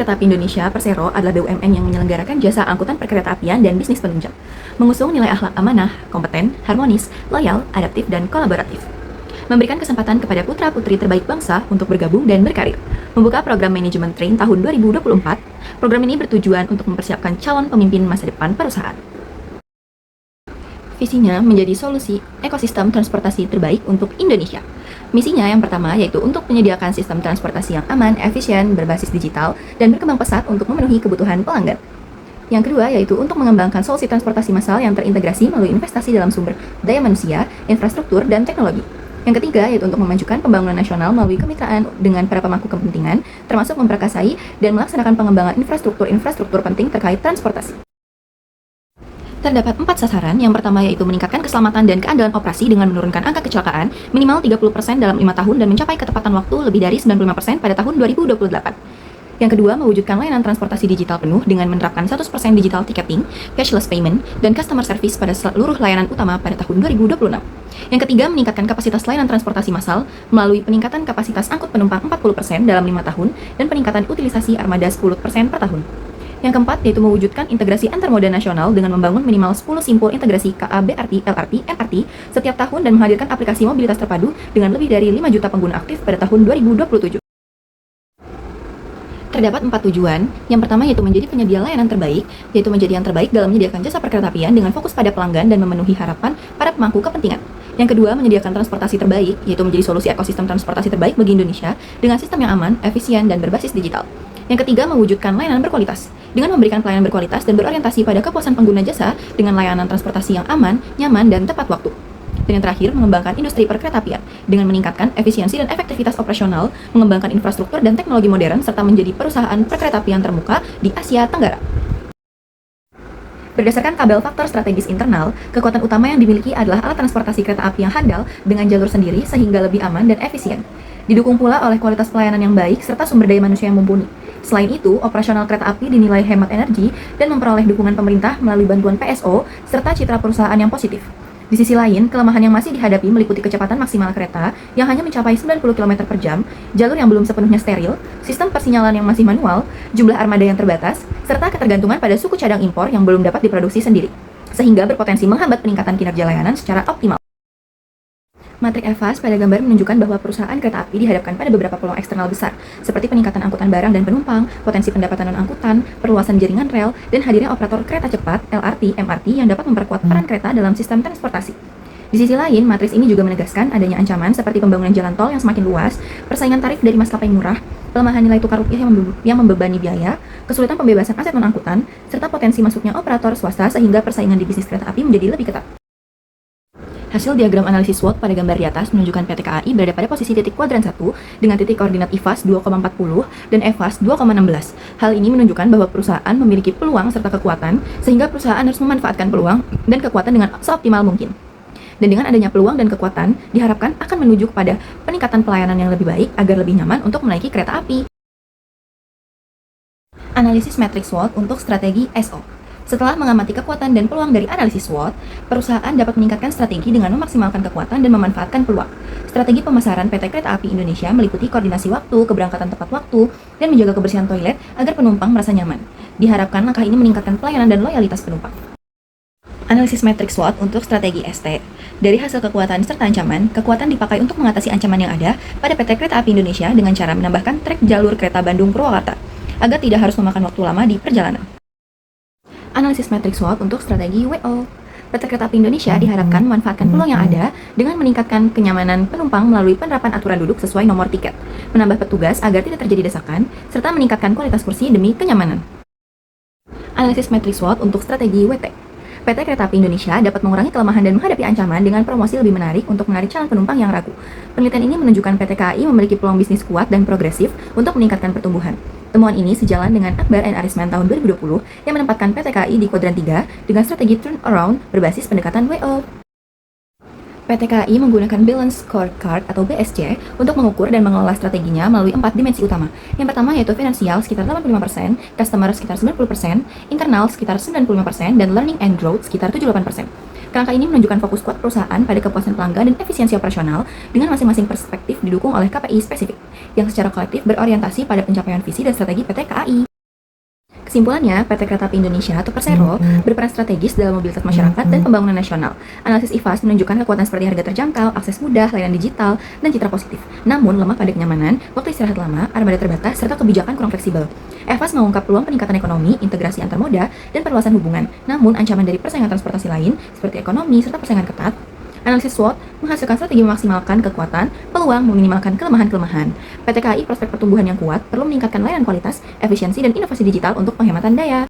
Kereta Api Indonesia Persero adalah BUMN yang menyelenggarakan jasa angkutan perkeretaapian dan bisnis penunjang, mengusung nilai akhlak amanah, kompeten, harmonis, loyal, adaptif, dan kolaboratif. Memberikan kesempatan kepada putra-putri terbaik bangsa untuk bergabung dan berkarir. Membuka program manajemen train tahun 2024, program ini bertujuan untuk mempersiapkan calon pemimpin masa depan perusahaan. Visinya menjadi solusi ekosistem transportasi terbaik untuk Indonesia. Misinya yang pertama yaitu untuk menyediakan sistem transportasi yang aman, efisien, berbasis digital, dan berkembang pesat untuk memenuhi kebutuhan pelanggan. Yang kedua yaitu untuk mengembangkan solusi transportasi massal yang terintegrasi melalui investasi dalam sumber daya manusia, infrastruktur, dan teknologi. Yang ketiga yaitu untuk memajukan pembangunan nasional melalui kemitraan dengan para pemangku kepentingan, termasuk memperkasai dan melaksanakan pengembangan infrastruktur penting terkait transportasi. Terdapat 4 sasaran. Yang pertama yaitu meningkatkan keselamatan dan keandalan operasi dengan menurunkan angka kecelakaan minimal 30% dalam 5 tahun dan mencapai ketepatan waktu lebih dari 95% pada tahun 2028. Yang kedua, mewujudkan layanan transportasi digital penuh dengan menerapkan 100% digital ticketing, cashless payment, dan customer service pada seluruh layanan utama pada tahun 2026. Yang ketiga, meningkatkan kapasitas layanan transportasi massal melalui peningkatan kapasitas angkut penumpang 40% dalam 5 tahun dan peningkatan utilisasi armada 10% per tahun. Yang keempat, yaitu mewujudkan integrasi antar moda nasional dengan membangun minimal 10 simpul integrasi KA, BRT, LRT, MRT setiap tahun dan menghadirkan aplikasi mobilitas terpadu dengan lebih dari 5 juta pengguna aktif pada tahun 2027. Terdapat 4 tujuan. Yang pertama yaitu menjadi penyedia layanan terbaik, yaitu menjadi yang terbaik dalam menyediakan jasa perkeretaapian dengan fokus pada pelanggan dan memenuhi harapan para pemangku kepentingan. Yang kedua, menyediakan transportasi terbaik, yaitu menjadi solusi ekosistem transportasi terbaik bagi Indonesia dengan sistem yang aman, efisien, dan berbasis digital. Yang ketiga, mewujudkan layanan berkualitas dengan memberikan pelayanan berkualitas dan berorientasi pada kepuasan pengguna jasa dengan layanan transportasi yang aman, nyaman, dan tepat waktu. Dan yang terakhir, mengembangkan industri perkeretaapian dengan meningkatkan efisiensi dan efektivitas operasional, mengembangkan infrastruktur dan teknologi modern, serta menjadi perusahaan perkeretaapian termuka di Asia Tenggara. Berdasarkan tabel faktor strategis internal, kekuatan utama yang dimiliki adalah alat transportasi kereta api yang handal dengan jalur sendiri sehingga lebih aman dan efisien. Didukung pula oleh kualitas pelayanan yang baik serta sumber daya manusia yang mumpuni. Selain itu, operasional kereta api dinilai hemat energi dan memperoleh dukungan pemerintah melalui bantuan PSO serta citra perusahaan yang positif. Di sisi lain, kelemahan yang masih dihadapi meliputi kecepatan maksimal kereta yang hanya mencapai 90 km per jam, jalur yang belum sepenuhnya steril, sistem persinyalan yang masih manual, jumlah armada yang terbatas, serta ketergantungan pada suku cadang impor yang belum dapat diproduksi sendiri, sehingga berpotensi menghambat peningkatan kinerja layanan secara optimal. Matrik EVAS pada gambar menunjukkan bahwa perusahaan kereta api dihadapkan pada beberapa peluang eksternal besar, seperti peningkatan angkutan barang dan penumpang, potensi pendapatan non-angkutan, perluasan jaringan rel, dan hadirnya operator kereta cepat, LRT, MRT yang dapat memperkuat peran kereta dalam sistem transportasi. Di sisi lain, matriks ini juga menegaskan adanya ancaman seperti pembangunan jalan tol yang semakin luas, persaingan tarif dari maskapai murah, pelemahan nilai tukar rupiah yang membebani biaya, kesulitan pembebasan aset non-angkutan, serta potensi masuknya operator swasta sehingga persaingan di bisnis kereta api menjadi lebih ketat. Hasil diagram analisis SWOT pada gambar di atas menunjukkan PT KAI berada pada posisi titik kuadran 1 dengan titik koordinat IFAS 2,40 dan EVAS 2,16. Hal ini menunjukkan bahwa perusahaan memiliki peluang serta kekuatan, sehingga perusahaan harus memanfaatkan peluang dan kekuatan dengan seoptimal mungkin. Dan dengan adanya peluang dan kekuatan, diharapkan akan menuju kepada peningkatan pelayanan yang lebih baik agar lebih nyaman untuk menaiki kereta api. Analisis matriks SWOT untuk strategi SO. Setelah mengamati kekuatan dan peluang dari analisis SWOT, perusahaan dapat meningkatkan strategi dengan memaksimalkan kekuatan dan memanfaatkan peluang. Strategi pemasaran PT Kereta Api Indonesia meliputi koordinasi waktu, keberangkatan tepat waktu, dan menjaga kebersihan toilet agar penumpang merasa nyaman. Diharapkan langkah ini meningkatkan pelayanan dan loyalitas penumpang. Analisis matriks SWOT untuk strategi ST. Dari hasil kekuatan serta ancaman, kekuatan dipakai untuk mengatasi ancaman yang ada pada PT Kereta Api Indonesia dengan cara menambahkan trek jalur kereta Bandung-Purwakarta, agar tidak harus memakan waktu lama di perjalanan. Analisis matriks SWOT untuk strategi WO. PT Kereta Api Indonesia diharapkan memanfaatkan peluang yang ada dengan meningkatkan kenyamanan penumpang melalui penerapan aturan duduk sesuai nomor tiket, menambah petugas agar tidak terjadi desakan, serta meningkatkan kualitas kursi demi kenyamanan. Analisis matriks SWOT untuk strategi WT. PT Kereta Api Indonesia dapat mengurangi kelemahan dan menghadapi ancaman dengan promosi lebih menarik untuk menarik calon penumpang yang ragu. Penelitian ini menunjukkan PT KAI memiliki peluang bisnis kuat dan progresif untuk meningkatkan pertumbuhan. Temuan ini sejalan dengan Akbar and Arisman tahun 2020 yang menempatkan PT KAI di kuadran 3 dengan strategi turnaround berbasis pendekatan WO. PT KAI menggunakan Balance Scorecard atau BSC untuk mengukur dan mengelola strateginya melalui 4 dimensi utama. Yang pertama yaitu finansial sekitar 85%, customer sekitar 90%, internal sekitar 95%, dan learning and growth sekitar 78%. Kerangka ini menunjukkan fokus kuat perusahaan pada kepuasan pelanggan dan efisiensi operasional dengan masing-masing perspektif didukung oleh KPI spesifik yang secara kolektif berorientasi pada pencapaian visi dan strategi PT KAI. Kesimpulannya, PT Kereta Api Indonesia atau Persero berperan strategis dalam mobilitas masyarakat dan pembangunan nasional. Analisis IFAS menunjukkan kekuatan seperti harga terjangkau, akses mudah, layanan digital, dan citra positif. Namun, lemah pada kenyamanan, waktu istirahat lama, armada terbatas, serta kebijakan kurang fleksibel. IFAS mengungkap peluang peningkatan ekonomi, integrasi antar moda, dan perluasan hubungan. Namun, ancaman dari persaingan transportasi lain, seperti ekonomi serta persaingan ketat, analisis SWOT menghasilkan strategi memaksimalkan kekuatan, peluang meminimalkan kelemahan-kelemahan. PT KAI prospek pertumbuhan yang kuat perlu meningkatkan layanan kualitas, efisiensi, dan inovasi digital untuk penghematan daya.